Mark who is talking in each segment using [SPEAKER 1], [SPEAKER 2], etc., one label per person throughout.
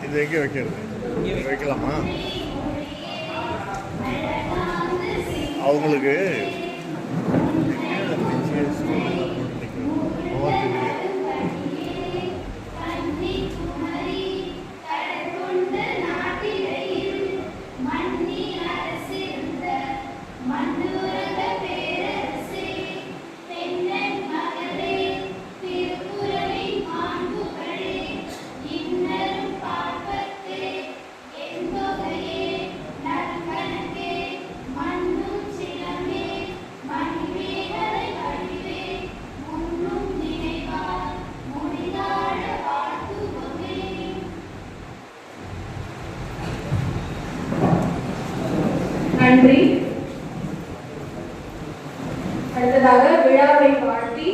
[SPEAKER 1] இது எங்கே வைக்கிறது? வைக்கலாமா? அவங்களுக்கு
[SPEAKER 2] நன்றி. அடுத்ததாக விழாவை வாழ்த்தி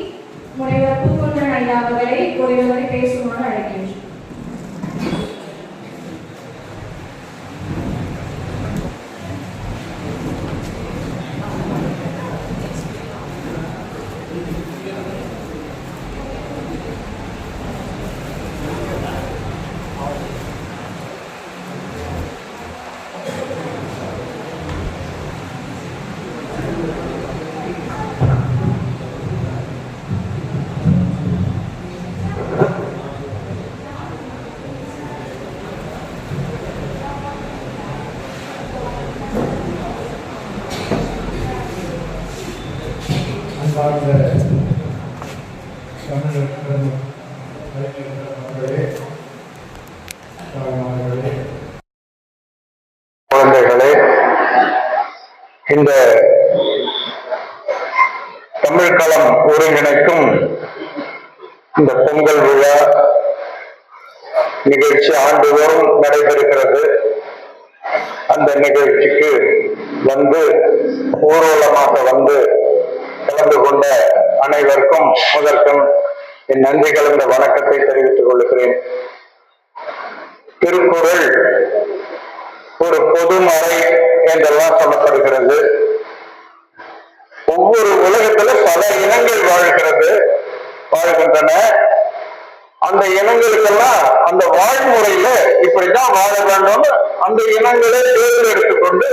[SPEAKER 2] முனைவர் பூங்குன்றன் ஐயா அவர்களை ஒருவரை பேசுமாறு அழைக்கின்றேன்.
[SPEAKER 3] குழந்தைகளே, இந்த தமிழ் களம் ஒருங்கிணைக்கும் இந்த பொங்கல் விழா நிகழ்ச்சி ஆண்டுதோறும் நடைபெறுகிறது. அந்த நிகழ்ச்சிக்கு வந்து ஊர்வலமாக வந்து கலந்து கொண்ட அனைவருக்கும் முதற்கும் என் நன்றி கலந்த வணக்கத்தை தெரிவித்துக் கொள்கிறேன். திருக்குறள் ஒரு பொதுமறை என்றெல்லாம் சொல்லப்படுகிறது. ஒவ்வொரு உலகத்துல பல இனங்கள் வாழ்கின்றன. அந்த இனங்களுக்கெல்லாம் அந்த வாழ்முறையில இப்படிதான் வாழ வேண்டும்னு அந்த இனங்களை தேர்ந்தெடுத்துக் கொண்டு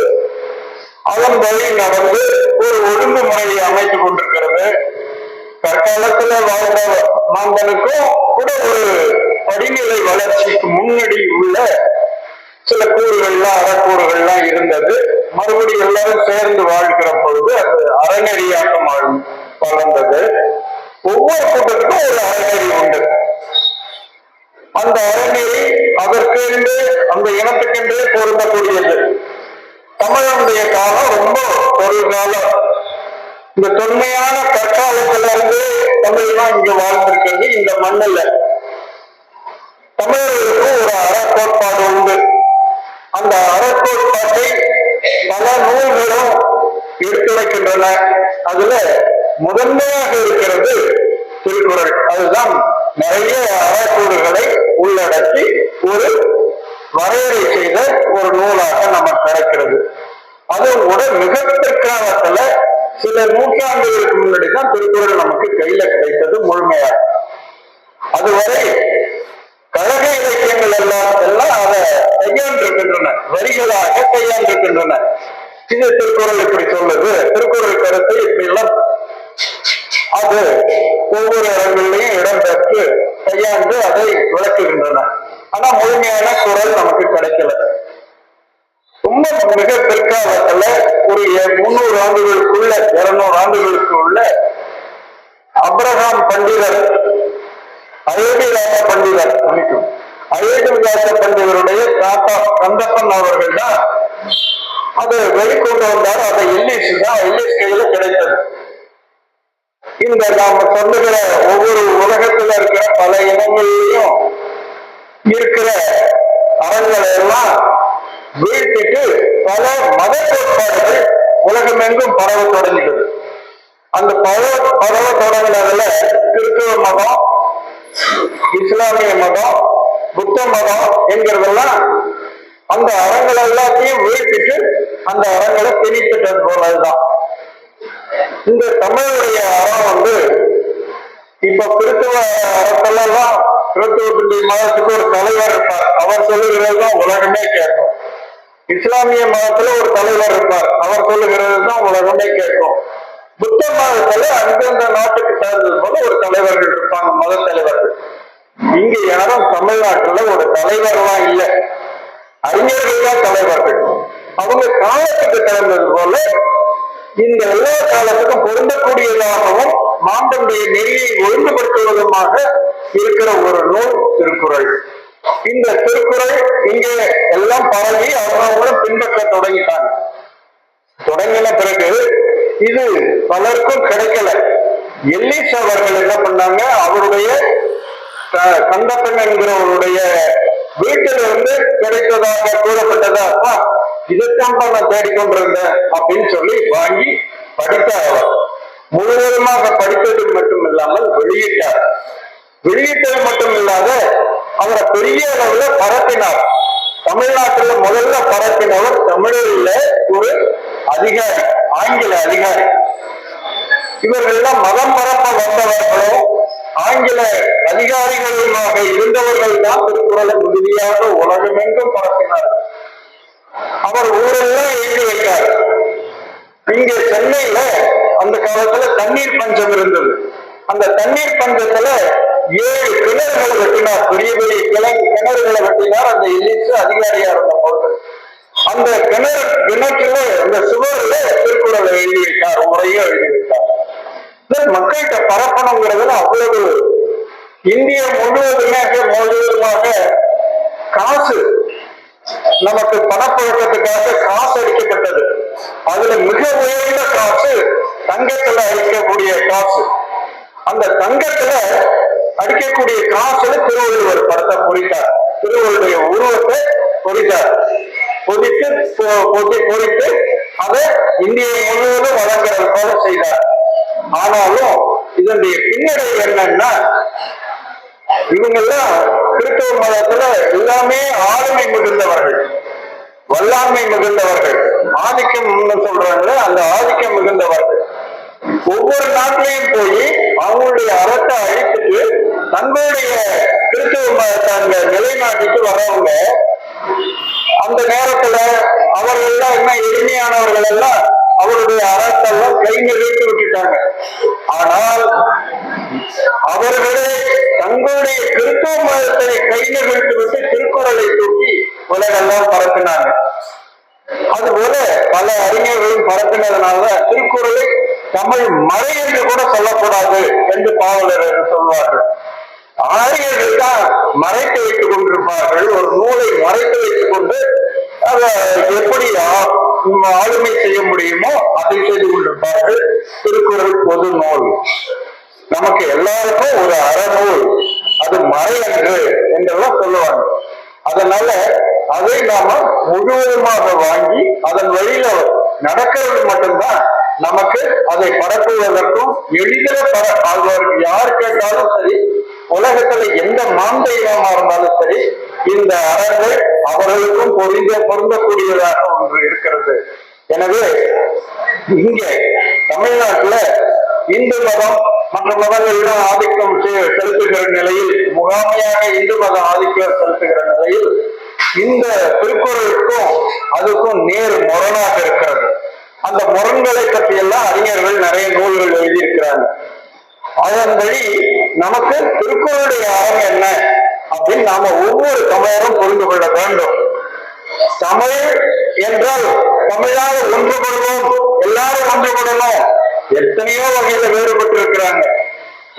[SPEAKER 3] அதன் வழி நடந்து ஒரு ஒழுங்குமுறையை அமைத்துக் கொண்டிருக்கிறது. தற்காலத்துல வாழ்ந்த மாந்தனுக்கும் கூட ஒரு படிநிலை வளர்ச்சிக்கு முன்னாடி உள்ள சில கூறுகள்லாம் அறக்கூறுகள்லாம் இருந்தது. மறுபடியும் எல்லாரும் சேர்ந்து வாழ்கிற பொழுது அது அறநெறியாக்கம் வளர்ந்தது. ஒவ்வொரு கூட்டத்துக்கும் ஒரு அறநெறி உண்டு. அந்த அறநெறி அதற்கென்று அந்த இனத்துக்கென்றே பொருந்தக்கூடியது. தமிழனுடைய காலம் ரொம்ப ஒரு காலம். இந்த தொன்மையான கற்காலத்துல இருந்து தமிழ்தான் இங்க வாழ்ந்திருக்கிறது. இந்த மண்ணில் தமிழர்களுக்கு ஒரு அறக்கோட்பாடு உண்டு. அந்த அறக்கோட்பாட்டை பல நூல்களும் எடுத்துரைக்கின்றன. அதுல முதன்மையாக இருக்கிறது திருக்குறள். அதுதான் நிறைய அறக்கூறுகளை உள்ளடக்கி ஒரு வரையறை செய்த ஒரு நூலாக நமக்கு கிடைக்கிறது. அதுவும் கூட மிக பிற்காலத்துல சில நூற்றாண்டுகளுக்கு முன்னாடி தான் திருக்குறள் நமக்கு கையில கிடைத்தது முழுமையாக. அதுவரை கழக இலக்கியங்கள் எல்லாம் அதை கையாண்டிருக்கின்றன, வரிகளாக கையாண்டிருக்கின்றன. இது திருக்குறள் இப்படி சொல்லுது, திருக்குறள் கருத்து இப்படி எல்லாம் அது ஒவ்வொரு இடங்களிலையும் இடம்பெற்று கையாண்டு அதை விளக்குகின்றன. ஆனா முழுமையான குறள் நமக்கு கிடைக்கல. ரொம்ப மிக பிற்காலத்துல ஒரு 300 ஆண்டுகளுக்குள்ள 200 ஆண்டுகளுக்கு உள்ள அப்ரஹாம் பண்டிதர், அயோத்திதாச பண்டிதர், அயோத்திதாச பண்டிதருடைய தாத்தா கந்தப்பன் அவர்கள் தான் அதை வெளிக்கொண்டு வந்தார். அதை எல்லிஸ் கையில கிடைத்தது. இந்த நாம சொல்லுகிற ஒவ்வொரு உலகத்துல இருக்கிற பல இனங்களிலையும் இருக்கிற அறங்களை எல்லாம் வீழ்த்திட்டு பல மத கோட்பாடுகள் உலகமெங்கும் பரவ தொடங்கியது. அந்த பரவ தொடங்கினதுல கிறிஸ்துவ மதம், இஸ்லாமிய மதம், புத்த மதம் என்கிறதெல்லாம் அந்த அறங்களை எல்லாத்தையும் வீழ்த்திட்டு அந்த அறங்களை திணித்துட்டது போலதான். இந்த தமிழுடைய அறம் இப்ப கிறிஸ்துவ அரசெல்லாம் கிறிஸ்துவ மதத்துக்கு ஒரு தலைவர் இருப்பார், அவர் சொல்லுகிறது தான் உலகமே கேட்கும். இஸ்லாமிய மதத்துல ஒரு தலைவர் இருப்பார், அவர் சொல்லுகிறது தான் உலகமே கேட்கும். புத்த மதத்துல அந்தந்த நாட்டுக்கு தகுந்தது போல ஒரு தலைவர்கள் இருப்பாங்க, மத தலைவர்கள். இங்க யாரும் தமிழ்நாட்டுல ஒரு தலைவர்லாம் இல்லை, அறிஞர்கள் தான் தலைவர்கள். அவங்க காலத்துக்கு தகுந்தது போல இந்த எல்லா காலத்துக்கும் பொருந்தக்கூடியதாகவும் மாந்தனுடைய நெறியை ஒழுங்குபடுத்துவதுமாக இருக்கிற ஒரு நூல் திருக்குறள். இந்த திருக்குறள் இங்கே எல்லாம் பரவி அவங்களும் பின்பற்ற தொடங்கிட்டாங்க. தொடங்கின பிறகு இது பலருக்கும் கிடைக்கல. எல்லிஸ் அவர்கள் என்ன பண்ணாங்க, அவருடைய கந்தப்பெண் என்கிறவருடைய வீட்டிலிருந்து கிடைத்ததாக கூறப்பட்டதா, இதைத்தான் நான் தேடிக்கொண்டிருந்தேன் அப்படின்னு சொல்லி வாங்கி படித்தார். அவர் முழுவதுமாக படித்தது மட்டும் இல்லாமல் வெளியிட்டார். வெளியிட்டது மட்டும் இல்லாத அவரை பெரிய அளவுல பரப்பினார். தமிழ்நாட்டுல முதல்ல பரப்பினவர் தமிழில் ஒரு அதிகாரி, ஆங்கில அதிகாரி. இவர்கள்லாம் மதம் பரப்ப வந்தவர்களும் ஆங்கில அதிகாரிகளுமாக இருந்தவர்கள் தான் திருக்குறளை உறுதியாக உலகமெங்கும் பரப்பினார். அவர் ஊரெல்லாம் எழுதி வைத்தார். இங்க சென்னையில அந்த காலத்துல தண்ணீர் பஞ்சம் இருந்தது. அந்த தண்ணீர் பஞ்சத்துல 7 கிணறுகளை வெட்டினார், பெரிய பெரிய கிணறுகளை வெட்டினார். அந்த எல்லிஸ் அதிகாரியா இருந்த போது அந்த கிணற்றுல அந்த சுவர்ல திருக்குறளை எழுதி வைத்தார், உரையும் எழுதி வைத்தார். மக்கள்கிட்ட பரப்பணுங்கிறதுல அவ்வளவு இந்திய முழுவதுமாக காசு, நமக்கு பணப்புழக்கத்துக்காக காசு அடிக்கப்பட்டது. அதுல மிக உயர்ந்த காசு தங்கத்துல அடிக்கக்கூடிய காசு. அந்த தங்கத்துல அடிக்கக்கூடிய காசுல திருவள்ளுவர் படத்தை பொறித்தார், திருவள்ளுடைய உருவத்தை பொறித்தார். பொறித்து அதை இந்திய முழுவதும் வழங்குறது போல செய்தார். ஆனாலும் இதனுடைய பின்னடைவு என்னன்னா, இவங்கெல்லாம் கிறிஸ்தவ மதத்துல எல்லாமே ஆளுமை மிகுந்தவர்கள், வல்லாண்மை மிகுந்தவர்கள், ஆதிக்கம் சொல்றாங்க, அந்த ஆதிக்கம் மிகுந்தவர்கள். ஒவ்வொரு நாட்டிலையும் போய் அவங்களுடைய அறத்தை அழித்துட்டு தங்களுடைய கிறிஸ்தவ மதத்தை அங்க நிலைநாட்டிட்டு வரவங்க அந்த நேரத்துல அவர்கள் எல்லாம் என்ன எளிமையானவர்கள் எல்லாம் அவருடைய அறத்தெல்லாம் கை நிறுத்தி விட்டுட்டாங்க. ஆனால் அவர்களே தங்களுடைய கிறிஸ்தவ மதத்தை கை நிறுத்தி விட்டு திருக்குறளை தூக்கி உலகெல்லாம் பரப்பினாங்க. அதுபோல பல அறிஞர்களும் பரப்பினதுனால திருக்குறளை தமிழ் மறை என்று கூட சொல்லக்கூடாது என்று பாவலர் சொல்வார்கள். ஆரியர்கள் தான் மறைத்து வைத்துக் கொண்டிருப்பார்கள், ஒரு நூலை மறைத்து வைத்துக் கொண்டு அதை எப்படி ஆளுமை செய்ய முடியுமோ அதை செய்து கொண்டிருப்பார்கள். திருக்குறள் பொது நூல், நமக்கு எல்லாருக்கும் ஒரு அறநூல், அது மறை அன்று என்றெல்லாம் சொல்லுவாங்க. அதனால அதை நாம முழுவதுமாக வாங்கி அதன் வழியில நடக்கிறது மட்டும்தான் நமக்கு அதை பரப்புவதற்கும் எளிதில் ஆழ்வாருக்கு யார் கேட்டாலும் சரி, உலகத்துல எந்த மாந்தெய்வமா இருந்தாலும் சரி, இந்த அறங்கள் அவர்களுக்கும் பொருந்தக்கூடியதாக ஒன்று இருக்கிறது. எனவே இங்கே தமிழ்நாட்டுல இந்து மதம் மற்ற மதங்களிடம் ஆதிக்கம் செலுத்துகிற நிலையில், முகாமையாக இந்து மதம் ஆதிக்கம் செலுத்துகிற நிலையில் இந்த திருக்குறளுக்கும் அதுக்கும் நேர் முரணாக இருக்கிறது. அந்த முரண்களை பற்றி எல்லாம் அறிஞர்கள் நிறைய நூல்கள் எழுதியிருக்கிறாங்க. அதன்படி நமக்கு திருக்குறளுடைய அறம் என்ன அப்படின்னு நாம ஒவ்வொரு தமிழரும் புரிந்து கொள்ள வேண்டும். தமிழ் என்றால் தமிழாக ஒன்றுபடுவோம், எல்லாரும் ஒன்றுபடணும். எத்தனையோ வகையில வேறுபட்டு இருக்கிறாங்க,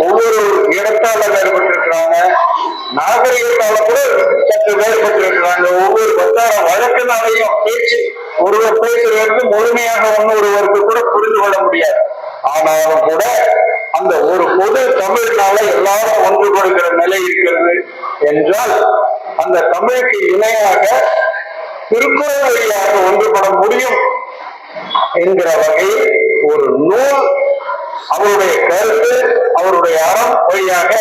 [SPEAKER 3] ஒவ்வொரு இடத்தால வேறுபட்டு இருக்கிறாங்க, நாகரிகத்தால கூட சற்று வேறுபட்டு இருக்கிறாங்க. ஒவ்வொரு வட்டார வழக்கினாலையும் பேச்சு ஒருவர் பேசுறது முழுமையாக ஒருவருக்கு கூட புரிந்து கொள்ள முடியாது. ஆனாலும் கூட அந்த ஒரு பொது தமிழ்னால எல்லாரும் ஒன்றுபடுகிற நிலை இருக்கிறது என்றால் அந்த தமிழுக்கு இணையாக திருக்குறள் வழியாக ஒன்றுபட முடியும் என்கிற வகையில் ஒரு நூல், அவருடைய கருத்து, அவருடைய அறம் வழியாக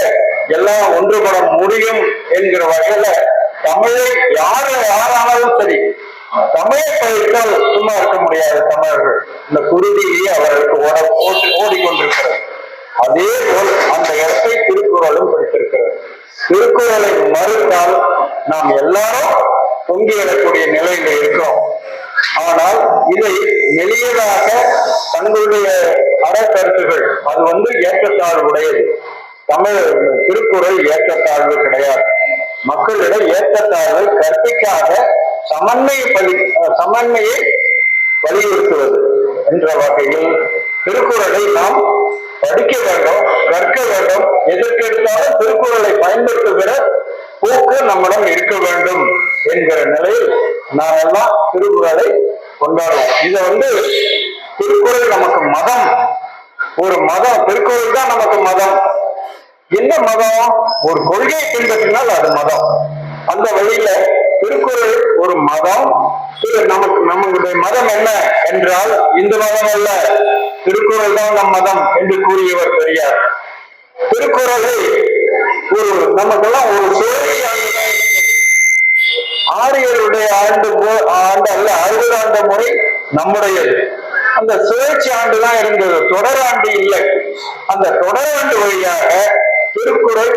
[SPEAKER 3] எல்லாம் ஒன்றுபட முடியும் என்கிற வகையில தமிழை யாரானாலும் சரி, தமிழை பயிர்த்தால் சும்மா இருக்க முடியாது. தமிழர்கள் இந்த குருதியை அவர்களுக்கு ஓடிக்கொண்டிருக்கிறது. அதே போல் அந்த இடத்தை திருக்குறளும் பிடித்திருக்கிறது. திருக்குறளை மறுத்தால் நாம் எல்லாரும் பொங்கி எழக்கூடிய நிலையில இருக்கிறோம். ஆனால் இதை எளியதாக தங்களுடைய அறக்கருத்துகள் அது ஏற்றத்தாழ்வுடையது. தமிழ் திருக்குறள் ஏற்றத்தாழ்வு கிடையாது. மக்களிடம் ஏற்றத்தாழ்வை கற்பிக்காத சமன்மையை வலியுறுத்துவது என்ற வகையில் திருக்குறளை நாம் படிக்க வேண்டும், கற்க வேண்டும். எதற்கெடுத்தாலும் திருக்குறளை பயன்படுத்துகிற போக்கு நம்மிடம் இருக்க வேண்டும் என்கிற நிலையில் நாம் எல்லாம் திருக்குறளை கொண்டாடுவோம். இதை திருக்குறள் நமக்கு மதம், ஒரு மதம். திருக்குறள் தான் நமக்கு மதம். என்ன மதம்? ஒரு கொள்கையை பின்பற்றினால் அது மதம். அந்த வழியில திருக்குறள் ஒரு மதம். நம்முடைய மதம் என்ன என்றால் இந்த மதம் அல்ல, திருக்குறள் தான் நம் மதம் என்று கூறியவர் பெரியார். திருக்குறளை நமக்கெல்லாம் ஒரு சுழற்சி ஆரியருடைய ஆண்டு அல்ல, 60 ஆண்டு முறை நம்முடையது. அந்த சுழற்சி ஆண்டுதான் இருந்தது, தொடராண்டு இல்லை. அந்த தொடராண்டு வழியாக திருக்குறள்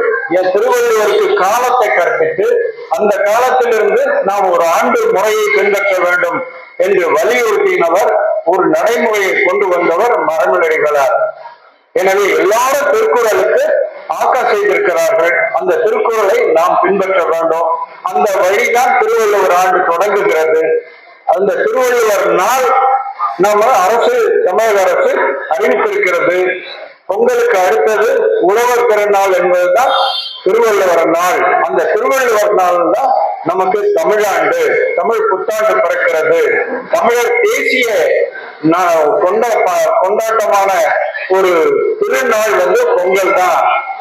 [SPEAKER 3] திருவள்ளுவருக்கு காலத்தை கற்பித்து அந்த காலத்திலிருந்து நாம் ஒரு ஆண்டு முறையை பின்பற்ற வேண்டும் என்று வலியுறுத்தினவர், ஒரு நடைமுறையை கொண்டு வந்தவர் மரமலடிகளார். எனவே எல்லாரும் திருக்குறளுக்கு ஆக்கம் செய்திருக்கிறார்கள். அந்த திருக்குறளை நாம் பின்பற்ற வேண்டும். அந்த வழிதான் திருவள்ளுவர் ஆண்டு தொடங்குகிறது. அந்த திருவள்ளுவர் நாள் நம்ம தமிழக அரசு அறிவித்திருக்கிறது. பொங்கலுக்கு அடுத்தது உழவர் திருநாள் என்பதுதான் திருவள்ளுவர் நாள். அந்த திருவள்ளுவர் நாள் தான் நமக்கு தமிழாண்டு, தமிழ் புத்தாண்டு பிறக்கிறது. தமிழர் தேசிய கொண்டாட்டமான ஒரு திருநாள் பொங்கல் தான்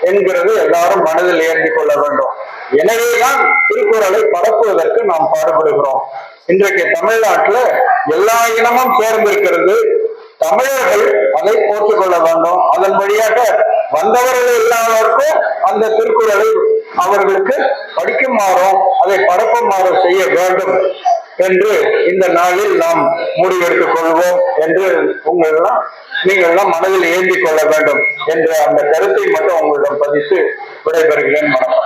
[SPEAKER 3] என்கிறது எல்லாரும் மனதில் ஏந்தி கொள்ள வேண்டும். எனவேதான் திருக்குறளை பரப்புவதற்கு நாம் பாடுபடுகிறோம். இன்றைக்கு தமிழ்நாட்டுல எல்லா இனமும் சேர்ந்திருக்கிறது. தமிழர்கள் அதை போற்றுக் கொள்ள வேண்டும். அதன் வழியாக வந்தவர்கள் எல்லாருக்கும் அந்த திருக்குறளை அவர்களுக்கு படிக்குமாறும் அதை பரப்புமாறு செய்ய வேண்டும் என்று இந்த நாளில் நாம் முடிவெடுத்துக் கொள்வோம் என்று நீங்கள்லாம் மனதில் ஏந்தி கொள்ள வேண்டும் என்ற அந்த கருத்தை மட்டும் உங்களிடம் பதித்து விடைபெறுகிறேன். வணக்கம்.